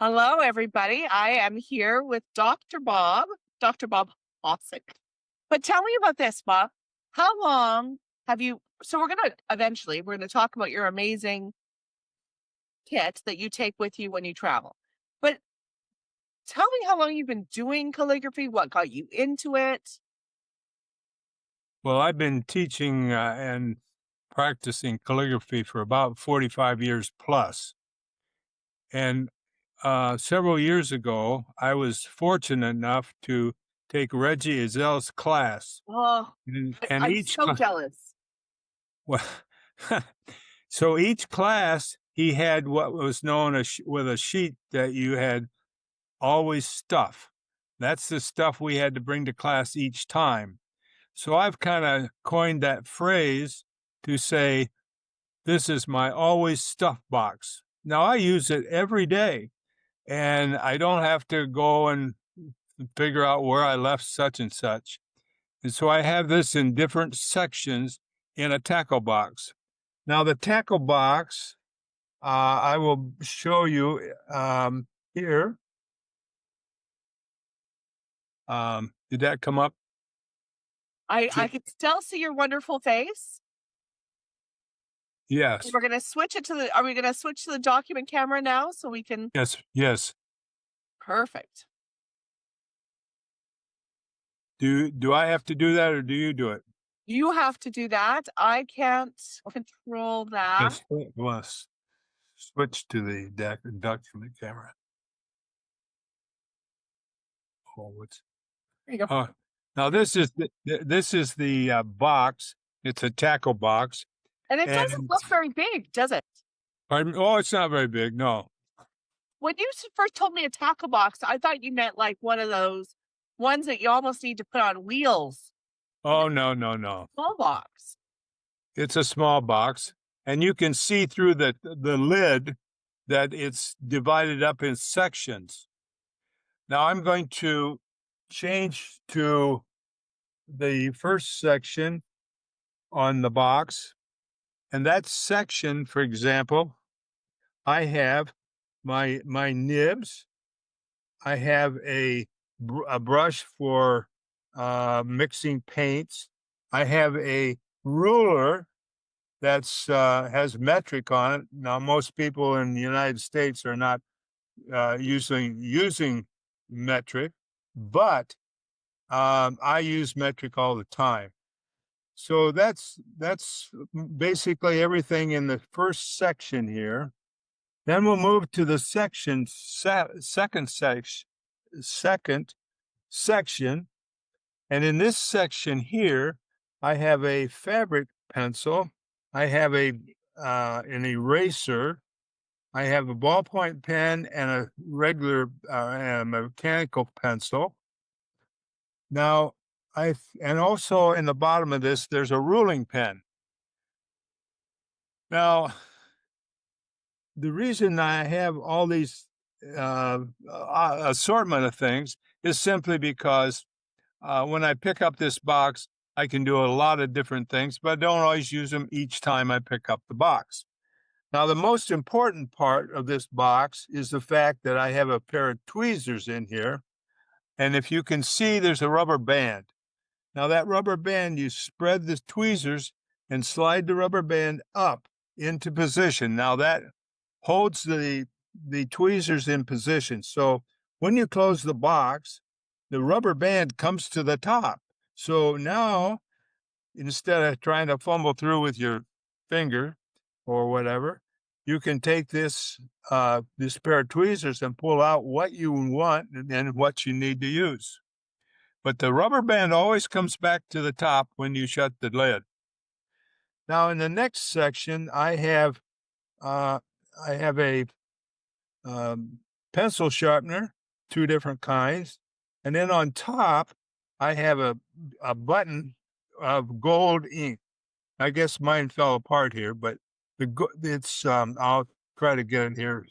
Hello, everybody. I am here with Dr. Bob Hossick. But tell me about this, Bob. How long have you? So we're gonna talk about your amazing kit that you take with you when you travel. But tell me how long you've been doing calligraphy. What got you into it? Well, I've been teaching and practicing calligraphy for about 45 years plus. And several years ago, I was fortunate enough to take Reggie Ezel's class. Oh, And I'm each so class, jealous. well, so each class, he had what was known as with a sheet that you had always stuff. That's the stuff we had to bring to class each time. So I've kind of coined that phrase to say, this is my always stuff box. Now I use it every day and I don't have to go and figure out where I left such and such. And so I have this in different sections in a tackle box. Now the tackle box, I will show you here. Did that come up? I can still see your wonderful face. Yes, We're gonna switch it to the. Are we gonna switch to the document camera now so we can? yes, yes. Perfect. Do I have to do that or do you do it? You have to do that. I can't control that. Yes, let's switch to the document camera. Oh, what's There you go. uh, now this is the box. It's a tackle box, And it doesn't and look very big, does it? pardon, oh, it's not very big. No, When you first told me a tackle box, I thought you meant like one of those ones that you almost need to put on wheels. But oh it's no, no, no. a small box. It's a small box, and you can see through the lid that it's divided up in sections. Now I'm going to change to the first section on the box. And that section, for example, I have my nibs. I have a brush for mixing paints. I have a ruler that's has metric on it. Now, most people in the United States are not usually using metric, but I use metric all the time. So that's basically everything in the first section here. Then we'll move to the second section, and in this section here, I have a fabric pencil, I have a an eraser, I have a ballpoint pen, and a regular and a mechanical pencil. Now, and also in the bottom of this, there's a ruling pen. Now, the reason I have all these assortment of things is simply because when I pick up this box, I can do a lot of different things, but I don't always use them each time I pick up the box. Now, the most important part of this box is the fact that I have a pair of tweezers in here. And if you can see, there's a rubber band. Now, that rubber band, you spread the tweezers and slide the rubber band up into position. Now, that holds the tweezers in position. So when you close the box, the rubber band comes to the top. So now, instead of trying to fumble through with your finger or whatever, you can take this pair of tweezers and pull out what you want and what you need to use. But the rubber band always comes back to the top when you shut the lid. Now, in the next section, uh, I have a pencil sharpener, two different kinds, and then on top, I have a button of gold ink. I guess mine fell apart here, but it's I'll try to get it here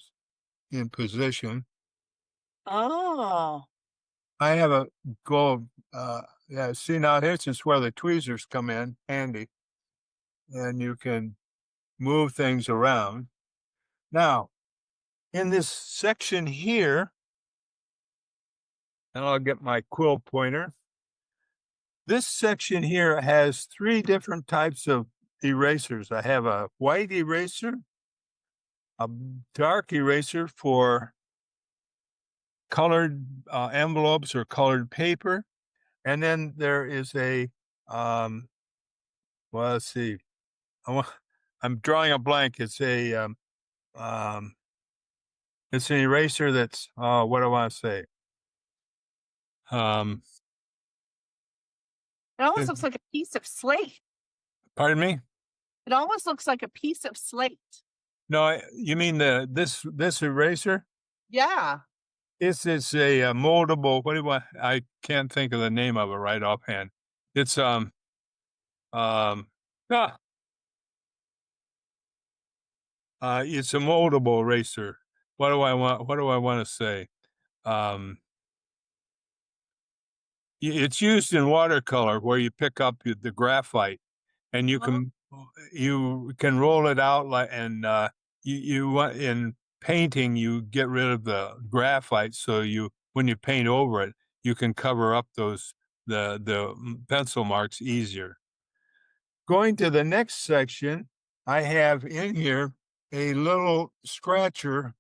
in position. Oh, I have a gold. Yeah, see now this is where the tweezers come in handy, and you can move things around. Now, in this section here, and I'll get my quill pointer. This section here has 3 different types of erasers. I have a white eraser, a dark eraser for colored envelopes or colored paper, and then there is a well, let's see, I'm drawing a blank. It's um, it's an eraser that's what do I want to say? Um, It almost looks like a piece of slate. Pardon me? It almost looks like a piece of slate. No, you mean this eraser? Yeah. It's a moldable. What do I can't think of the name of it right offhand. It's um ah, it's a moldable eraser. What do I want? What do I want to say? Um, it's used in watercolor where you pick up the graphite and you can roll it out like and you want in painting you get rid of the graphite so you when you paint over it you can cover up those the pencil marks easier. Going to the next section, I have in here a little scratcher.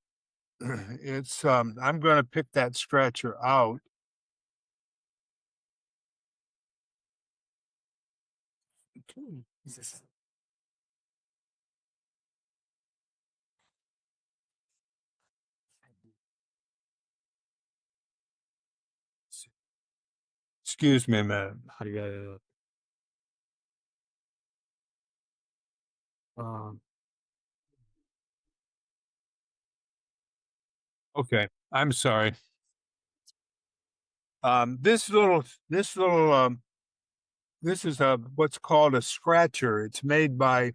It's I'm going to pick that scratcher out. Excuse me a minute. Um, okay, I'm sorry. This is a what's called a scratcher. It's made by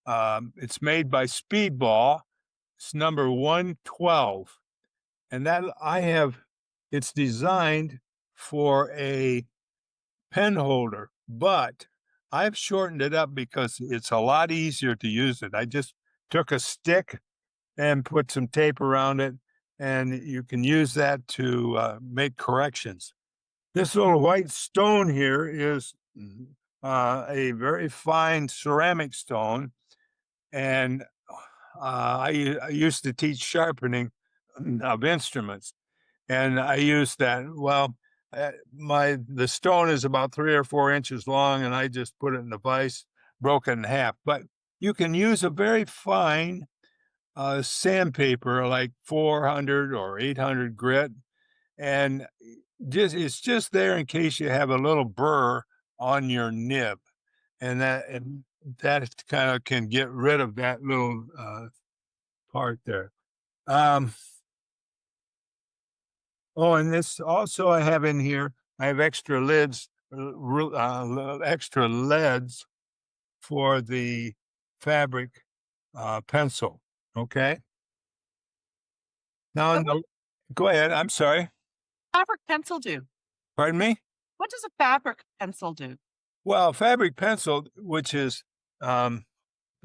Speedball. It's number 112. And that it's designed for a pen holder, but I've shortened it up because it's a lot easier to use it. I just took a stick and put some tape around it, and you can use that to make corrections. This little white stone here is a very fine ceramic stone, and I used to teach sharpening of instruments, and I used that. Well, the stone is about 3 or 4 inches long, and I just put it in the vise, broke it in half. But you can use a very fine sandpaper, like 400 or 800 grit, and it's just there in case you have a little burr on your nib, and that kind of can get rid of that little part there. Oh, and this also I have in here. I have extra lids, extra leads for the fabric pencil. Okay. Now, But what go ahead. I'm sorry. does fabric pencil do? Pardon me. What does a fabric pencil do? Well, fabric pencil, which is the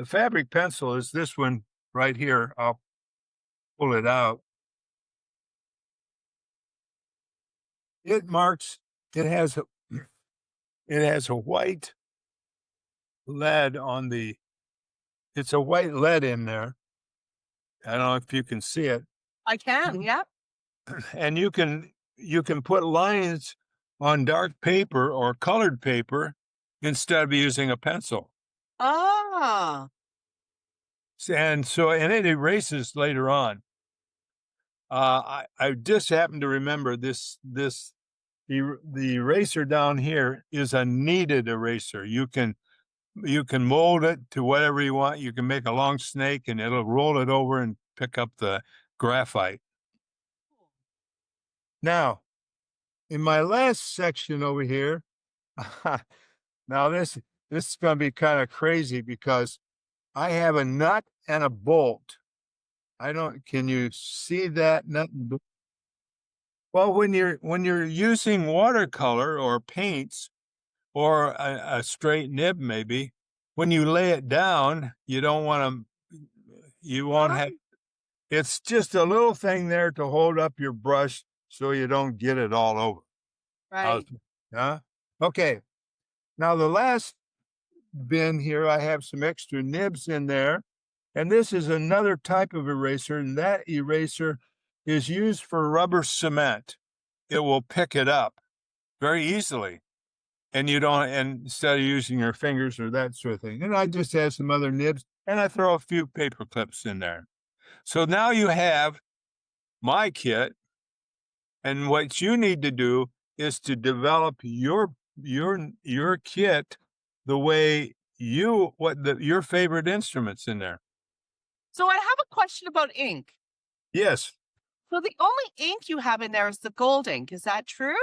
fabric pencil, is this one right here. I'll pull it out. It marks. It has a. It has a white lead on the. It's a white lead in there. I don't know if you can see it. I can, yeah. And you can put lines on dark paper or colored paper instead of using a pencil. Ah, And it erases later on. I just happened to remember the eraser down here is a kneaded eraser. You can mold it to whatever you want. You can make a long snake and it'll roll it over and pick up the graphite. Now, in my last section over here, now this is going to be kind of crazy because I have a nut and a bolt. Can you see that nut? Well, when you're using watercolor or paints or a straight nib, maybe when you lay it down, you don't want to. You won't have. It's just a little thing there to hold up your brush so you don't get it all over. How's Right. huh? Okay. Now the last bin here, I have some extra nibs in there. And this is another type of eraser, and that eraser is used for rubber cement. It will pick it up very easily. And you don't, and instead of using your fingers or that sort of thing. And I just have some other nibs and I throw a few paper clips in there. So now you have my kit. And what you need to do is to develop your kit the way your favorite instruments in there. So I have a question about ink. Yes, So the only ink you have in there is the gold ink. Is that true?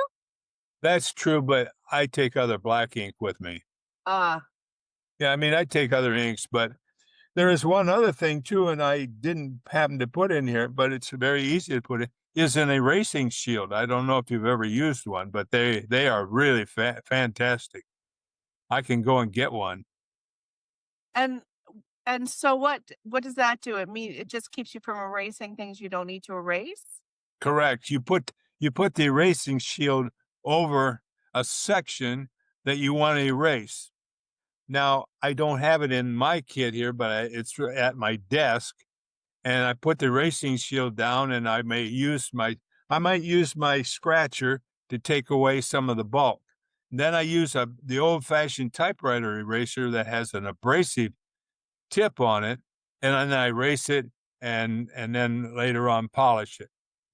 that's true, but I take other black ink with me. Ah, Yeah, I mean, I take other inks, but there is one other thing too, and I didn't happen to put in here, but it's very easy to put it, is an erasing shield. I don't know if you've ever used one, but they are really fantastic. I can go and get one. and and so what does that do? It mean it just keeps you from erasing things you don't need to erase? Correct. You put the erasing shield over a section that you want to erase. Now, I don't have it in my kit here, but it's at my desk, and I put the erasing shield down, and I might use my scratcher to take away some of the bulk. And then I use the old-fashioned typewriter eraser that has an abrasive tip on it, and then I erase it and then later on polish it.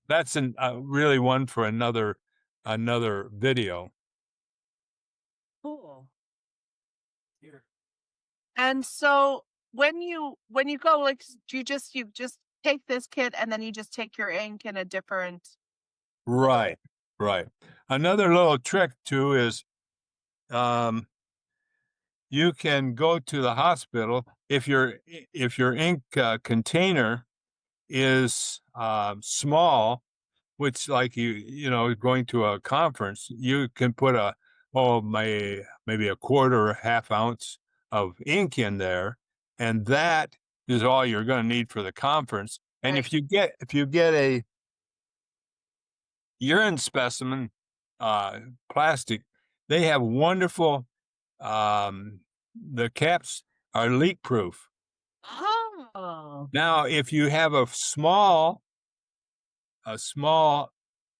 That's really one for another video. Cool. And so when you go, like, do you just take this kit and then you just take your ink in a different. Right, right. Another little trick too is um, you can go to the hospital if your ink container is small, which like going to a conference, you can put maybe a quarter or half ounce of ink in there, and that is all you're going to need for the conference. And Right. if you get a urine specimen, plastic, they have wonderful. The caps are leak proof. Oh, Now, if you have a small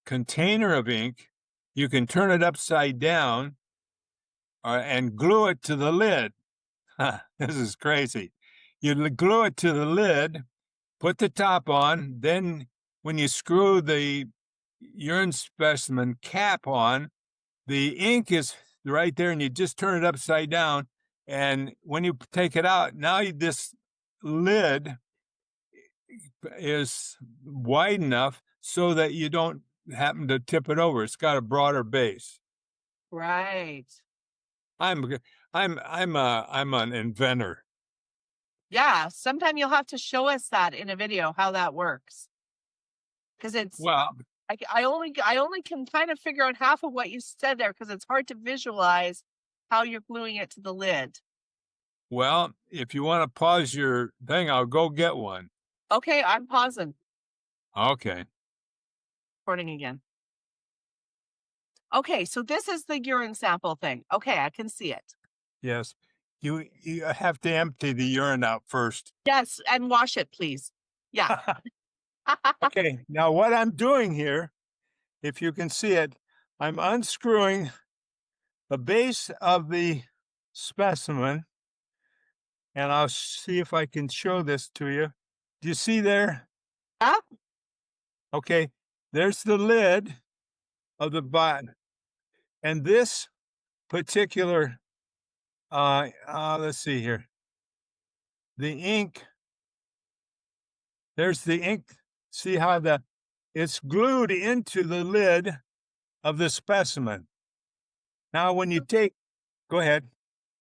container of ink, you can turn it upside down and glue it to the lid. This is crazy. You glue it to the lid, put the top on, then when you screw the urine specimen cap on, the ink is right there, and you just turn it upside down. And when you take it out, now this lid is wide enough so that you don't happen to tip it over. It's got a broader base. right. I'm I'm an inventor. Yeah, sometime you'll have to show us that in a video how that works. Because it's Well, I only can kind of figure out half of what you said there because it's hard to visualize how you're gluing it to the lid. if you want to pause your thing, I'll go get one. Okay, I'm pausing, Okay. recording again. Okay, so this is the urine sample thing. Okay, I can see it. Yes. You have to empty the urine out first. Yes, and wash it, please. Yeah. Okay. Now what I'm doing here, if you can see it, I'm unscrewing the base of the specimen, and I'll see if I can show this to you. Do you see there? Yeah, Okay. There's the lid of the bottle. And this particular, let's see here. The ink, there's the ink. See how it's glued into the lid of the specimen. Now, when you go ahead.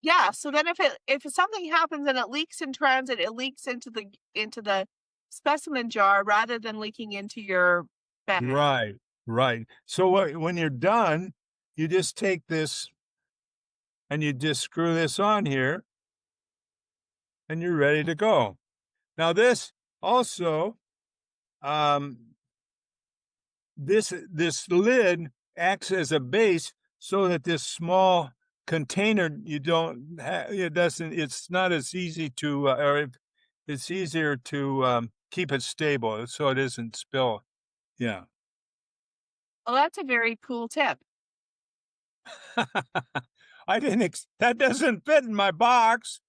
yeah. So then if something happens and it leaks in transit, it leaks into the specimen jar rather than leaking into your bag. Right, right. So when you're done, you just take this and you just screw this on here and you're ready to go. Now, this also um, this lid acts as a base so that this small container you don't it doesn't it's not as easy to it's easier to keep it stable so it isn't spill. Yeah. Well, that's a very cool tip. I didn't that doesn't fit in my box.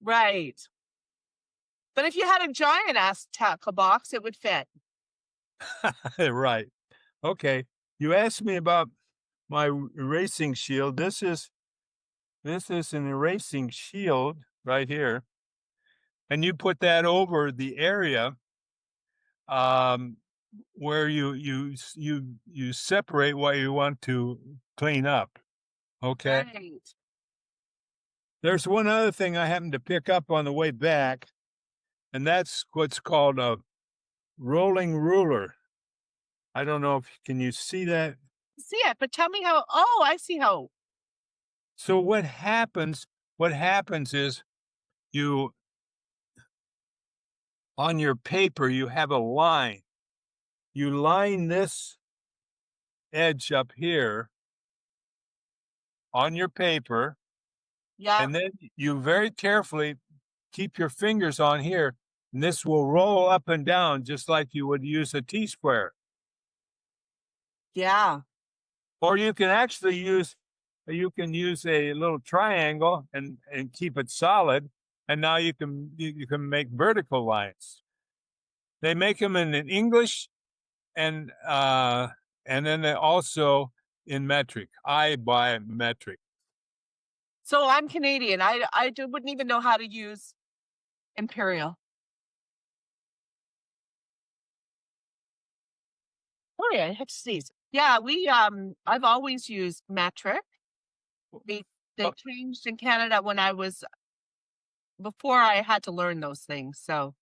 Right. But if you had a giant ass tackle box, it would fit. Right. Okay. You asked me about my erasing shield. This is an erasing shield right here, and you put that over the area um, where you separate what you want to clean up. Okay. Right. There's one other thing I happened to pick up on the way back, and that's what's called a rolling ruler. I don't know if can you see that? See it, but tell me how. Oh, I see how. So what happens is you on your paper you have a line. You line this edge up here on your paper, Yeah. and then you very carefully keep your fingers on here, and this will roll up and down just like you would use a T-square. Yeah. Or you can use a little triangle and keep it solid, and now you can make vertical lines. They make them in English and then they also in metric. I buy metric. So I'm Canadian. Wouldn't even know how to use imperial. Oh yeah, I have to sneeze. Yeah, I've always used metric. They Oh, they changed in Canada when I was before I had to learn those things. So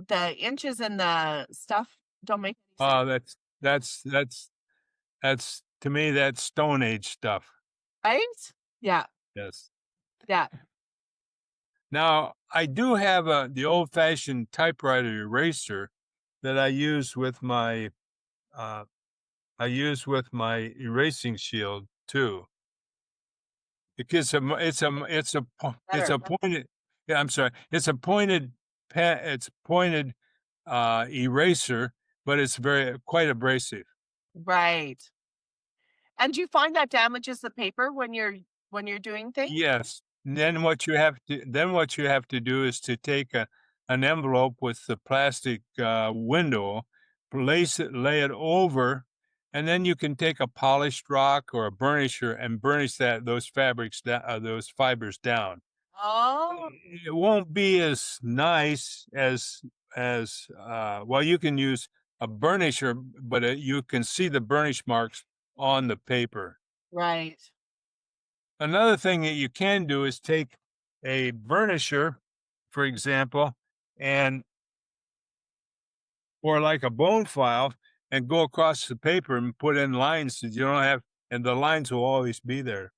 the inches and the stuff don't make any sense, that's that's to me that's Stone Age stuff. right? Yeah, Yes. yeah. Now I do have the old-fashioned typewriter eraser that uh, I use with my erasing shield too. Because it's Better. a pointed yeah, I'm sorry. It's a pointed eraser, but it's very quite abrasive. Right. And do you find that damages the paper when you're doing things? Yes. And then what you have to do is to take an envelope with the plastic window, lay it over, and then you can take a polished rock or a burnisher and burnish those fibers down. Oh, It won't be as nice as well, you can use a burnisher, but you can see the burnish marks on the paper. right. Another thing that you can do is take a burnisher, for example, and or like a bone file and go across the paper and put in lines that you don't have, and the lines will always be there.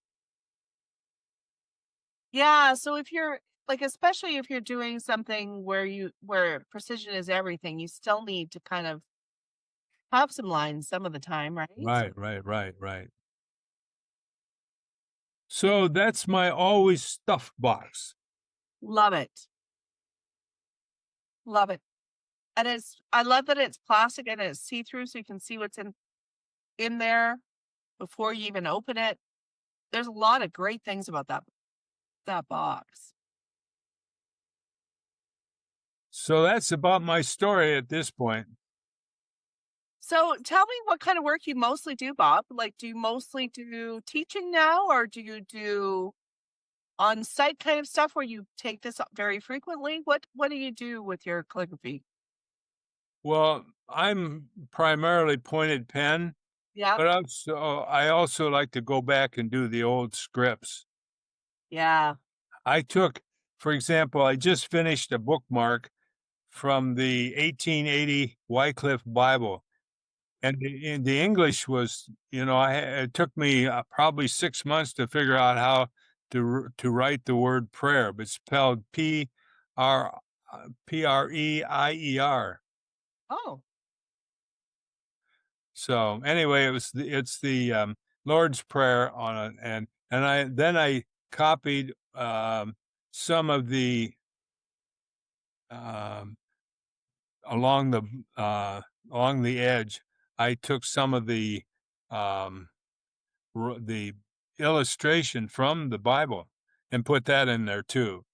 Yeah, so if you're like, especially if you're doing something where precision is everything, you still need to kind of have some lines some of the time, right? Right, right, right, right. So that's my always stuffed box. Love it. Love it. And I love that it's plastic and it's see-through so you can see what's in there before you even open it. There's a lot of great things about that box. So that's about my story at this point. So tell me what kind of work you mostly do, Bob. Like, do you mostly do teaching now, or do you do on-site kind of stuff where you take this up very frequently? What do you do with your calligraphy? Well, I'm primarily pointed pen, Yeah, but I also like to go back and do the old scripts. yeah. For example, I just finished a bookmark from the 1880 Wycliffe Bible. And the English was, it took me probably 6 months to figure out how to write the word prayer, but spelled R P R E I E R. Oh, So anyway, it's the Lord's Prayer on it, and I copied some of the um, along the along the edge. I took some of um, the illustration from the Bible and put that in there too.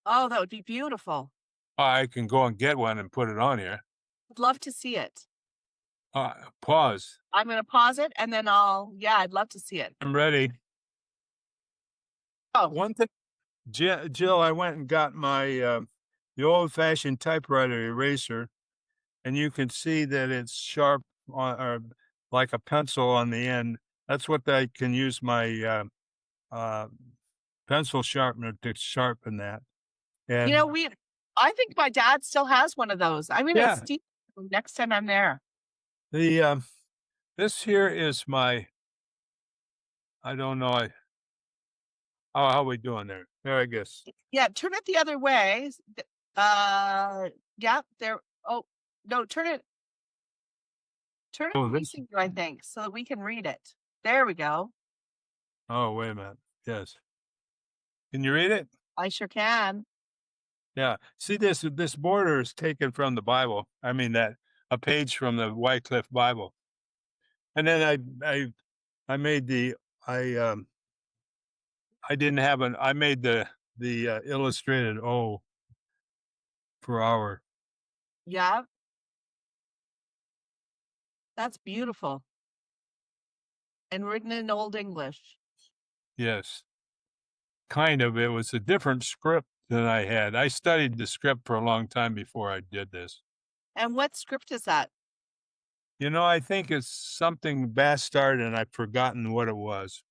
oh, that would be beautiful. I can go and get one and put it on here. I'd love to see it. Pause. I'm going to pause it and then yeah, I'd love to see it. I'm ready. Oh, One thing, Jill, I went and got my the old-fashioned typewriter eraser, and you can see that it's sharp on, or like a pencil on the end. That's what I can use my uh, pencil sharpener to sharpen that. you And know, I think my dad still has one of those. I'm going to yeah, steal next time I'm there. the this here is my, I don't know, how we doing there? There, I guess. Yeah, turn it the other way. Yeah, there. Oh, no, turn it Oh, this. facing you, I think, so that we can read it. There we go. Oh, wait a minute. Yes. Can you read it? I sure can. Yeah. See, this border is taken from the Bible. I mean that a page from the Wycliffe Bible. And then I made the I didn't have I made the illustrated O for hour. Yeah, that's beautiful and written in Old English. Yes. Kind of. It was a different script than I had. I studied the script for a long time before I did this. And what script is that? You know, I think it's something bastard and I've forgotten what it was.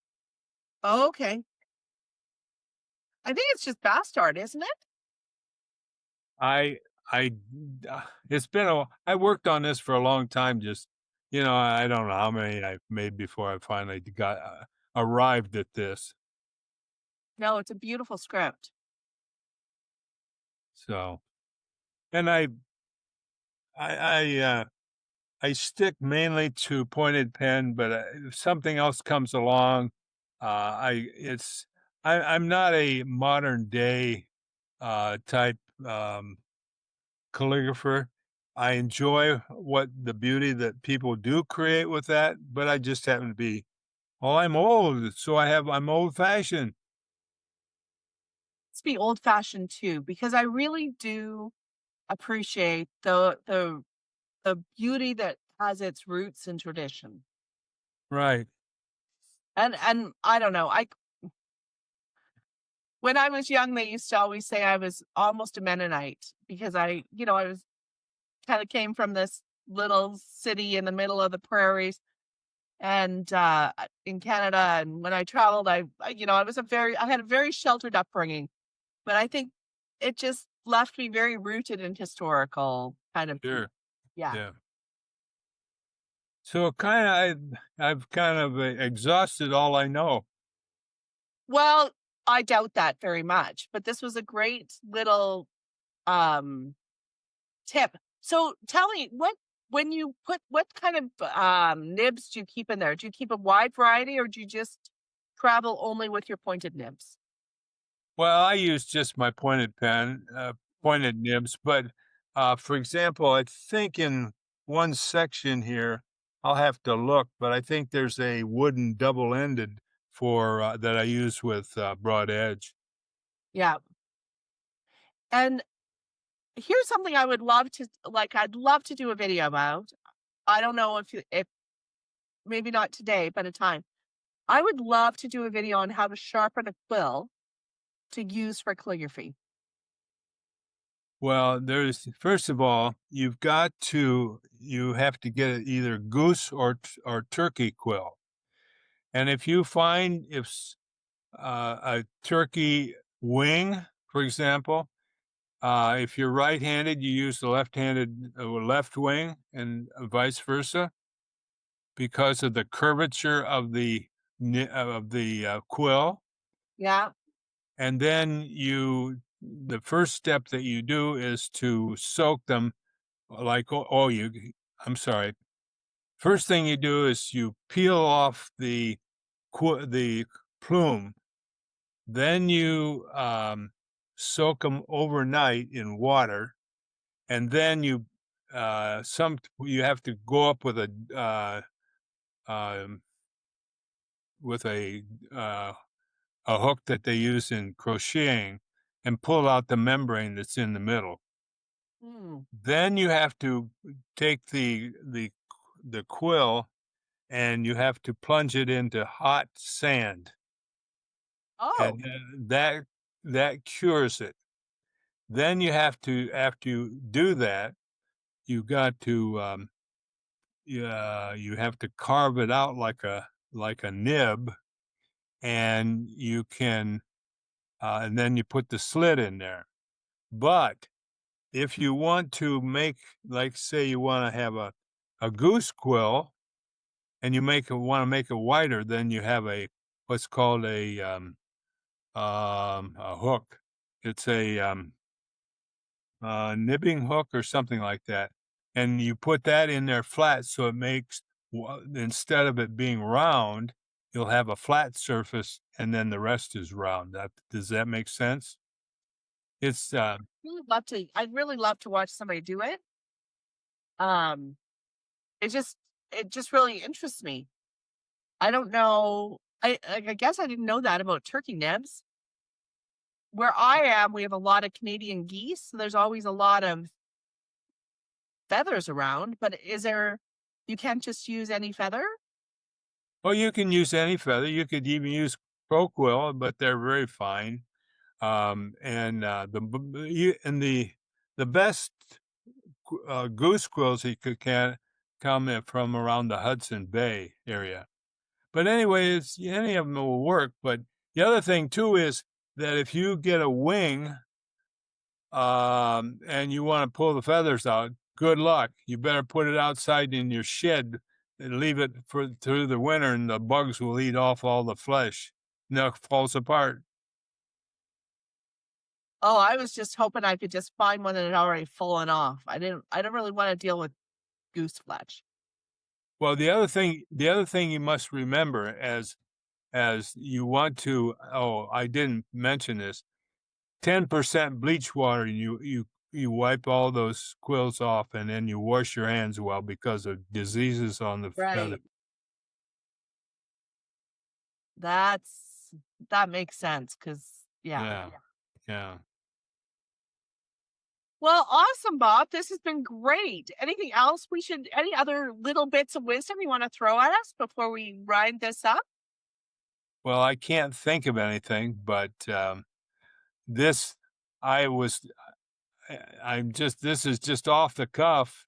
Oh, okay. I think it's just Bastard, isn't it? I I it's been I worked on this for a long time. Just I don't know how many I've made before I finally got arrived at this. No, it's a beautiful script. So, and I I stick mainly to pointed pen, but if something else comes along, I'm not a modern day type calligrapher. I enjoy what the beauty that people do create with that, but I just happen to be, oh, I'm old, so I'm old fashioned. Let's be old fashioned too, because I really do appreciate the beauty that has its roots in tradition. Right. And I don't know, I when I was young, they used to always say I was almost a Mennonite because I was kind of came from this little city in the middle of the prairies and in Canada. And when I traveled, I had a very sheltered upbringing, but I think it just left me very rooted in historical kind of, Sure. yeah. Yeah. So I've kind of exhausted all I know. Well, I doubt that very much, but this was a great little um tip. So tell me when you put what kind of nibs do you keep in there? Do you keep a wide variety or do you just travel only with your pointed nibs? Well, I use just my pointed pen, pointed nibs, but for example, I think in one section here, I'll have to look, but I think there's a wooden double-ended for that I use with broad edge. Yeah. And here's something I would love to like I'd love to do a video about. I don't know if maybe not today, but a time. I would love to do a video on how to sharpen a quill to use for calligraphy. Well, there's first of all, you have to get either goose or turkey quill, and if you find a turkey wing, for example, if you're right-handed, you use the left-handed left wing, and vice versa, because of the curvature of the quill. Yeah. And then the first step that you do is to soak them like, I'm sorry. First thing you do is you peel off the plume. Then you, soak them overnight in water, and then you have to go up um, with a hook that they use in crocheting and pull out the membrane that's in the middle. Hmm. Then you have to take the quill and you have to plunge it into hot sand, Oh, and that cures it. Then you have to after you do that, you got to, you have to carve it out like a nib, and you can, and then you put the slit in there. But if you want to make, like, say you wanna have a goose quill and you wanna make it wider, then you have what's called a hook. It's a nibbing hook or something like that, and you put that in there flat so it makes instead of it being round, you'll have a flat surface, and then the rest is round. Does that make sense? It's I'd really love to watch somebody do it. Um, it just it just really interests me. I don't know. I guess I didn't know that about turkey nibs. Where I am, we have a lot of Canadian geese, so there's always a lot of feathers around, but you can't just use any feather? well, you can use any feather. You could even use croquill, but they're very fine. And the best goose quills he could can come from around the Hudson Bay area. But anyway, any of them will work. But the other thing too is that if you get a wing, and you want to pull the feathers out, good luck. You better put it outside in your shed and leave it through the winter, and the bugs will eat off all the flesh. And it falls apart. Oh, I was just hoping I could just find one that had already fallen off. I don't really wanna deal with goose flesh. Well, the other thing you must remember as you want to, oh, I didn't mention this, 10% bleach water, and you wipe all those quills off, and then you wash your hands well because of diseases on the feather. Right. That's that makes sense because yeah. Yeah, yeah. Well, awesome, Bob. This has been great. Anything else any other little bits of wisdom you wanna throw at us before we wind this up? Well, I can't think of anything, but, this I was I'm just this is just off the cuff,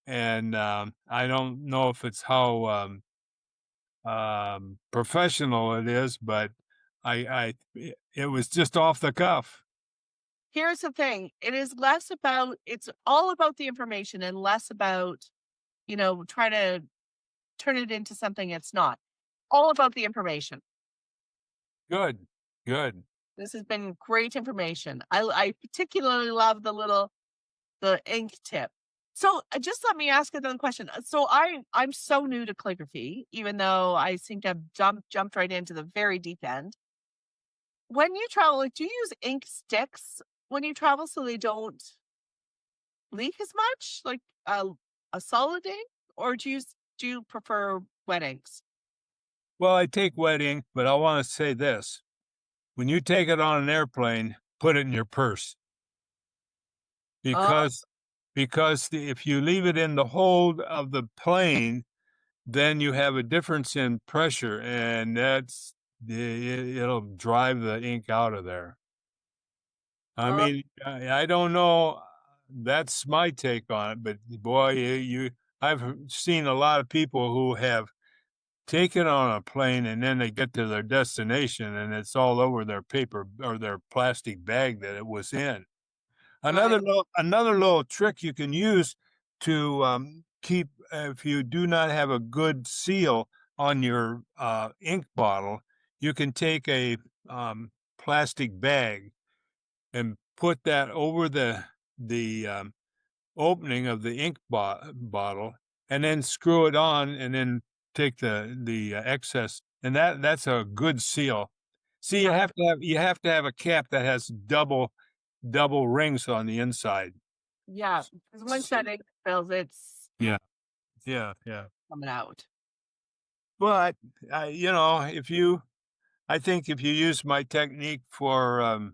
and, I don't know if it's how, professional it is, but it was just off the cuff. Here's the thing, it's all about the information and less about, trying to turn it into something it's not. All about the information. Good, good. This has been great information. I particularly love the ink tip. So, just let me ask another question. So I'm so new to calligraphy, even though I seem to have jumped right into the very deep end. When you travel, like, do you use ink sticks when you travel so they don't leak as much, like a solid ink, or do you prefer wet inks? Well, I take wet ink, but I wanna say this, when you take it on an airplane, put it in your purse Oh, because if you leave it in the hold of the plane, then you have a difference in pressure, and it'll drive the ink out of there. I oh, mean, I don't know, that's my take on it, but boy, I've seen a lot of people who have taken on a plane, and then they get to their destination, and it's all over their paper or their plastic bag that it was in. right. Another little trick you can use to, keep if you do not have a good seal on your, ink bottle, you can take a, plastic bag and put that over the opening of the ink bottle and then screw it on and then take the excess, and that's a good seal. See, Yeah. you have to have a cap that has double rings on the inside. Yeah. Because once S that ink spills, it's Yeah, yeah. coming out. But, I think if you use my technique for,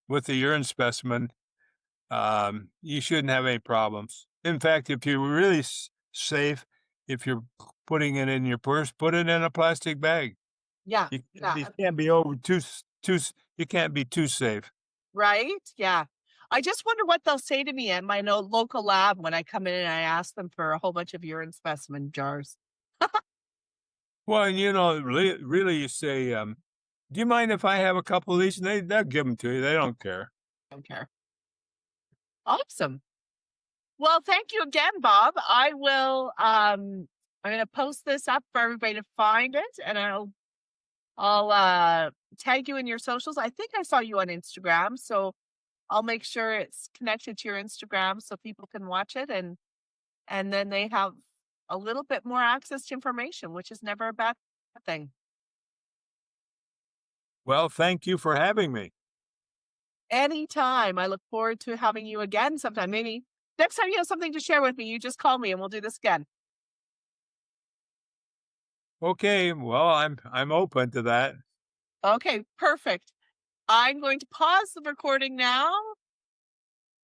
with the urine specimen, you shouldn't have any problems. In fact, if you're really safe, if you're putting it in your purse, put it in a plastic bag. Yeah. Yeah. You can't be over you can't be too safe. Right? Yeah. I just wonder what they'll say to me at my no local lab when I come in and I ask them for a whole bunch of urine specimen jars. Well, and really, you say, "Do you mind if I have a couple of these?" And they'll give them to you. They don't care. Don't care. Awesome. Well, thank you again, Bob. I'm gonna post this up for everybody to find it, and I'll tag you in your socials. I think I saw you on Instagram, so I'll make sure it's connected to your Instagram so people can watch it, and then they have a little bit more access to information, which is never a bad thing. Well, thank you for having me. Anytime. I look forward to having you again sometime. Maybe next time you have something to share with me, you just call me and we'll do this again. Okay, well, I'm open to that. Okay, perfect. I'm going to pause the recording now